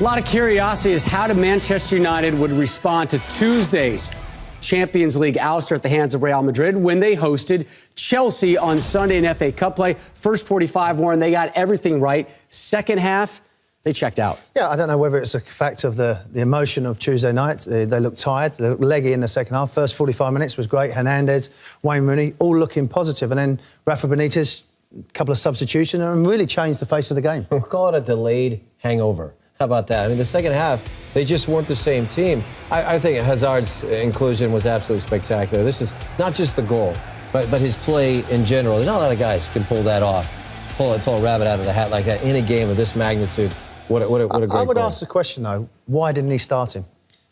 A lot of curiosity as how Manchester United would respond to Tuesday's Champions League ouster at the hands of Real Madrid when they hosted Chelsea on Sunday in FA Cup play. First 45, Warren, they got everything right. Second half, they checked out. Yeah, I don't know whether it's a fact of the emotion of Tuesday night. They looked tired, they looked leggy in the second half. First 45 minutes was great. Hernandez, Wayne Rooney, all looking positive. And then Rafa Benitez, a couple of substitutions, and really changed the face of the game. We'll call it a delayed hangover. How about that? I mean, the second half, they just weren't the same team. I think Hazard's inclusion was absolutely spectacular. This is not just the goal, but his play in general. There's not a lot of guys can pull that off, pull a rabbit out of the hat like that in a game of this magnitude. What a great goal. I would ask the question, though, why didn't he start him?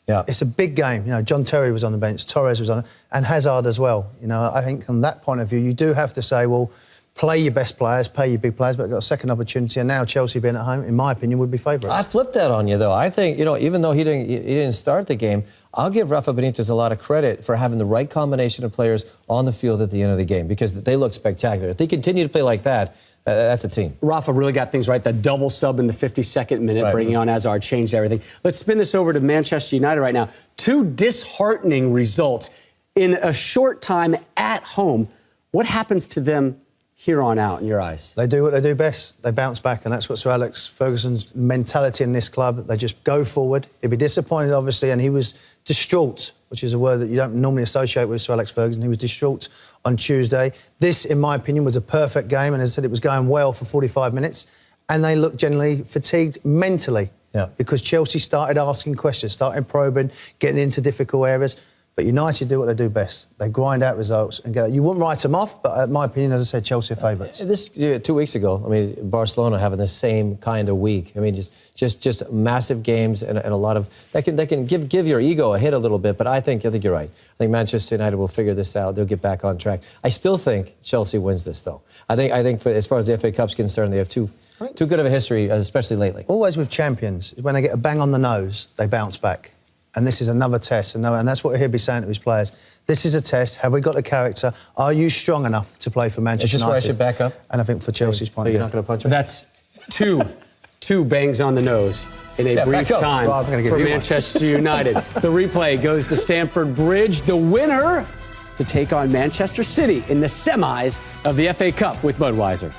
Yeah. It's a big game. You know, John Terry was on the bench, Torres was on it, and Hazard as well. You know, I think from that point of view, you do have to say, well, play your best players, pay your big players, but got a second opportunity, and now Chelsea being at home, in my opinion, would be favourites. I flipped that on you, though. I think, even though he didn't start the game, I'll give Rafa Benitez a lot of credit for having the right combination of players on the field at the end of the game, because they look spectacular. If they continue to play like that, that's a team. Rafa really got things right. The double sub in the 52nd minute, right, bringing on Hazard, changed everything. Let's spin this over to Manchester United right now. Two disheartening results in a short time at home. What happens to them here on out, in your eyes? They do what they do best. They bounce back, and that's what Sir Alex Ferguson's mentality in this club. They just go forward. He'd be disappointed, obviously, and he was distraught, which is a word that you don't normally associate with Sir Alex Ferguson. He was distraught on Tuesday. This, in my opinion, was a perfect game, and as I said, it was going well for 45 minutes, and they looked generally fatigued mentally, because Chelsea started asking questions, started probing, getting into difficult areas. But United do what they do best. They grind out results and get. You wouldn't write them off, but in my opinion, as I said, Chelsea are favourites. This 2 weeks ago, I mean, Barcelona having the same kind of week. I mean, just massive games and a lot of that can give your ego a hit a little bit. But I think you're right. I think Manchester United will figure this out. They'll get back on track. I still think Chelsea wins this, though. I think as far as the FA Cup's concerned, they have too good of a history, especially lately. Always with champions, when they get a bang on the nose, they bounce back. And this is another test, and that's what he'll be saying to his players. This is a test. Have we got the character? Are you strong enough to play for Manchester United? Is this where I should back up? And I think for Chelsea's point of view. So you're not going to punch him? That's two bangs on the nose in a brief time for Manchester United. The replay goes to Stamford Bridge, the winner to take on Manchester City in the semis of the FA Cup with Budweiser.